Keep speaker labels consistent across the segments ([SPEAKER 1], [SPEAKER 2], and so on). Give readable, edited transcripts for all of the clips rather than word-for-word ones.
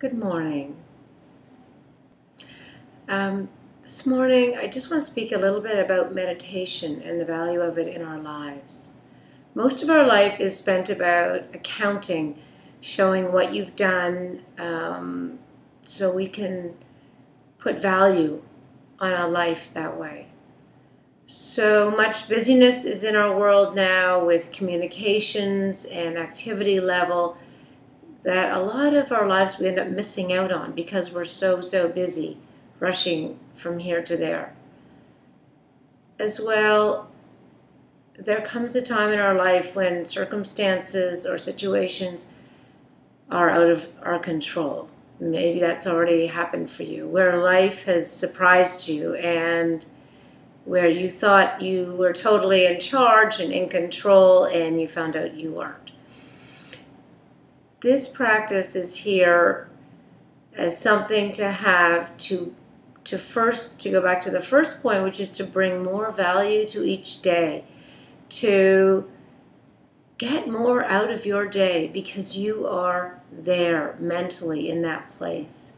[SPEAKER 1] Good morning. This morning, I just want to speak a little bit about meditation and the value of it in our lives. Most of our life is spent about accounting, showing what you've done, so we can put value on our life that way. So much busyness is in our world now with communications and activity level that a lot of our lives we end up missing out on because we're so busy rushing from here to there. As well, there comes a time in our life when circumstances or situations are out of our control. Maybe that's already happened for you, where life has surprised you and where you thought you were totally in charge and in control and you found out you weren't. This practice is here as something to have to go back to the first point, which is to bring more value to each day, to get more out of your day because you are there mentally in that place.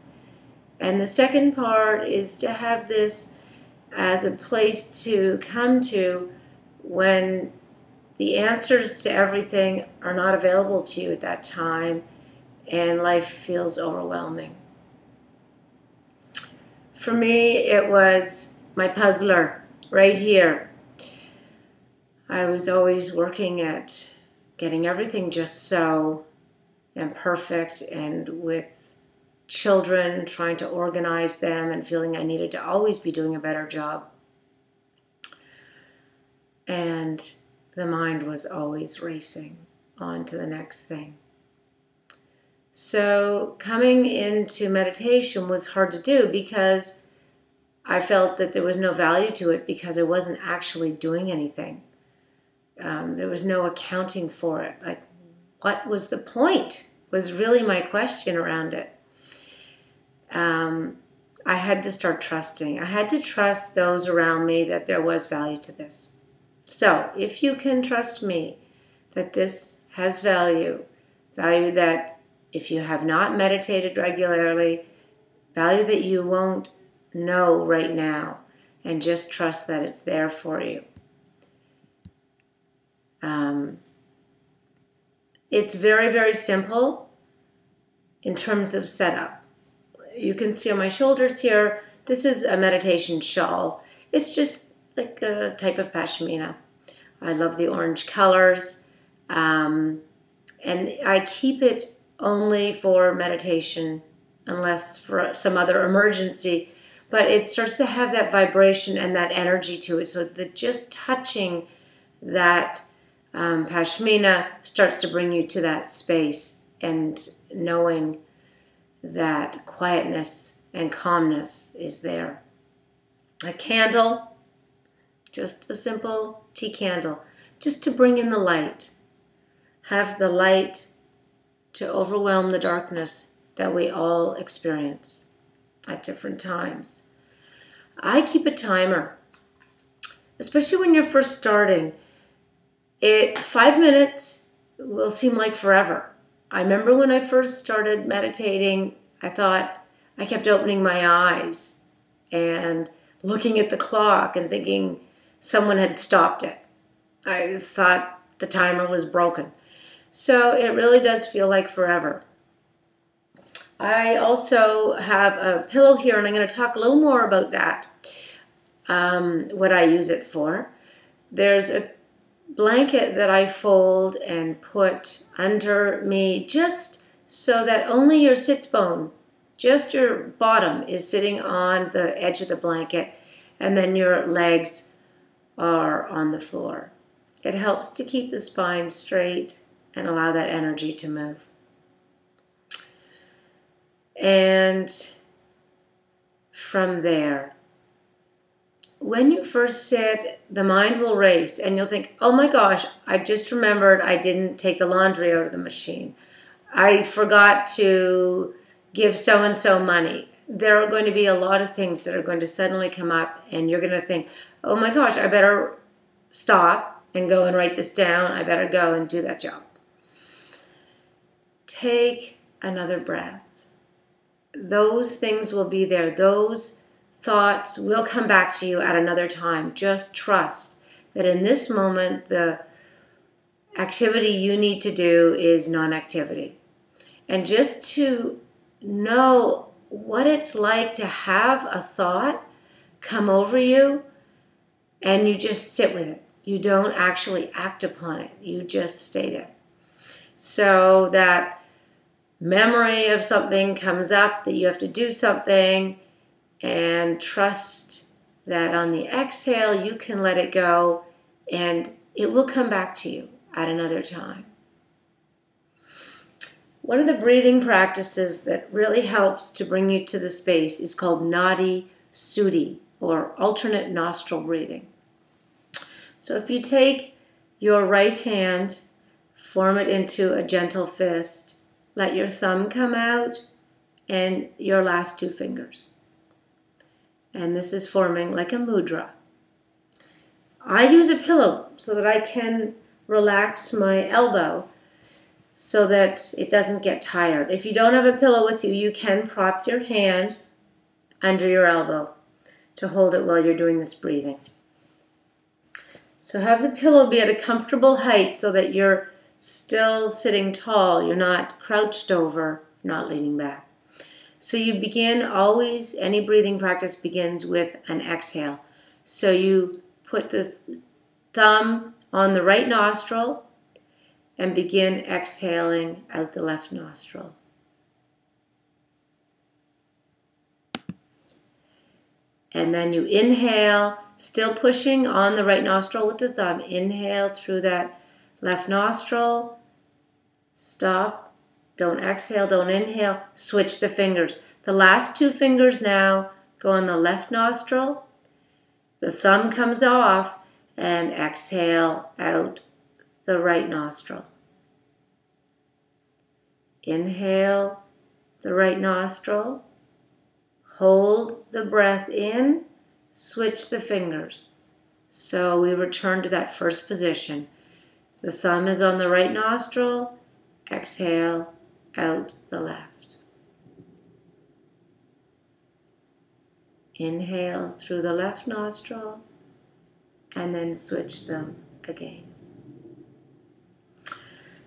[SPEAKER 1] And the second part is to have this as a place to come to when the answers to everything are not available to you at that time and life feels overwhelming. For me, it was my puzzler right here. I was always working at getting everything just so and perfect, and with children, trying to organize them and feeling I needed to always be doing a better job. And the mind was always racing on to the next thing. So coming into meditation was hard to do because I felt that there was no value to it because I wasn't actually doing anything. There was no accounting for it. Like, what was the point? Was really my question around it. I had to start trusting. I had to trust those around me that there was value to this. So if you can trust me that this has value that if you have not meditated regularly, value that you won't know right now, and just trust that it's there for you. It's very simple in terms of setup. You can see on my shoulders here, this is a meditation shawl. It's just like a type of pashmina. I love the orange colors, and I keep it only for meditation unless for some other emergency, but it starts to have that vibration and that energy to it, so that just touching that pashmina starts to bring you to that space and knowing that quietness and calmness is there. A candle, just a simple tea candle, just to bring in the light. Have the light to overwhelm the darkness that we all experience at different times. I keep a timer, especially when you're first starting. 5 minutes will seem like forever. I remember when I first started meditating, I thought I kept opening my eyes and looking at the clock and thinking someone had stopped it. I thought the timer was broken. So it really does feel like forever. I also have a pillow here, and I'm going to talk a little more about that, what I use it for. There's a blanket that I fold and put under me just so that only your sits bone, just your bottom, is sitting on the edge of the blanket, and then your legs are on the floor. It helps to keep the spine straight and allow that energy to move. And from there, when you first sit, the mind will race and you'll think, oh my gosh, I just remembered I didn't take the laundry out of the machine. I forgot to give so-and-so money. There are going to be a lot of things that are going to suddenly come up, and you're going to think, oh my gosh, I better stop and go and write this down. I better go and do that job. Take another breath. those things will be there. Those thoughts will come back to you at another time. Just trust that in this moment, the activity you need to do is non-activity. And just to know what it's like to have a thought come over you and you just sit with it. You don't actually act upon it. You just stay there. So that memory of something comes up, that you have to do something, and trust that on the exhale you can let it go and it will come back to you at another time. One of the breathing practices that really helps to bring you to the space is called Nadi Sudhi, or alternate nostril breathing. So if you take your right hand, form it into a gentle fist, let your thumb come out and your last two fingers. And this is forming like a mudra. I use a pillow so that I can relax my elbow so that it doesn't get tired. If you don't have a pillow with you, you can prop your hand under your elbow to hold it while you're doing this breathing. So have the pillow be at a comfortable height so that you're still sitting tall. You're not crouched over, not leaning back. So you begin always, any breathing practice begins with an exhale. So you put the thumb on the right nostril and begin exhaling out the left nostril. And then you inhale, still pushing on the right nostril with the thumb. Inhale through that left nostril. Stop. Don't exhale, don't inhale. Switch the fingers. The last two fingers now go on the left nostril. The thumb comes off and exhale out the right nostril. Inhale the right nostril. Hold the breath in. Switch the fingers. So we return to that first position. The thumb is on the right nostril. Exhale out the left. Inhale through the left nostril and then switch them again.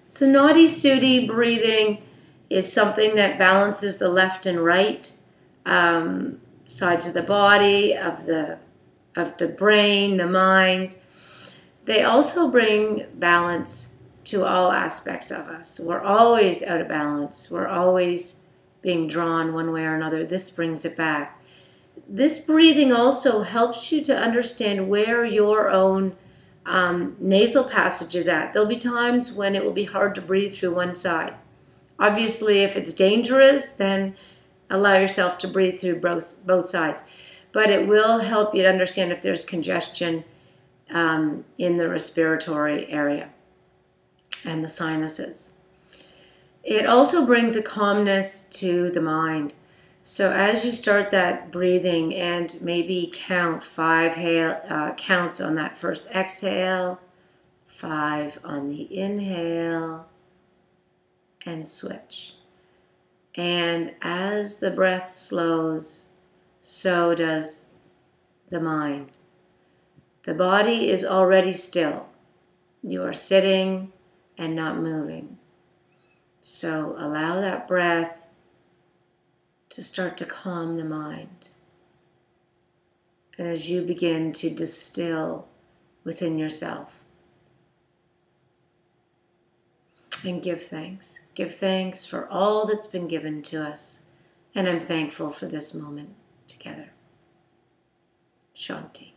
[SPEAKER 1] So Nadi Sudhi breathing is something that balances the left and right sides of the body, of the brain, the mind. They also bring balance to all aspects of us. We're always out of balance. We're always being drawn one way or another. This brings it back. This breathing also helps you to understand where your own nasal passage is at. There'll be times when it will be hard to breathe through one side. Obviously, if it's dangerous, then allow yourself to breathe through both sides. But it will help you to understand if there's congestion in the respiratory area and the sinuses. It also brings a calmness to the mind. So as you start that breathing and maybe count 5 counts on that first exhale, 5 on the inhale, and switch. And as the breath slows, so does the mind. The body is already still. You are sitting and not moving. So allow that breath to start to calm the mind. And as you begin to distill within yourself. And give thanks. Give thanks for all that's been given to us. And I'm thankful for this moment together. Shanti.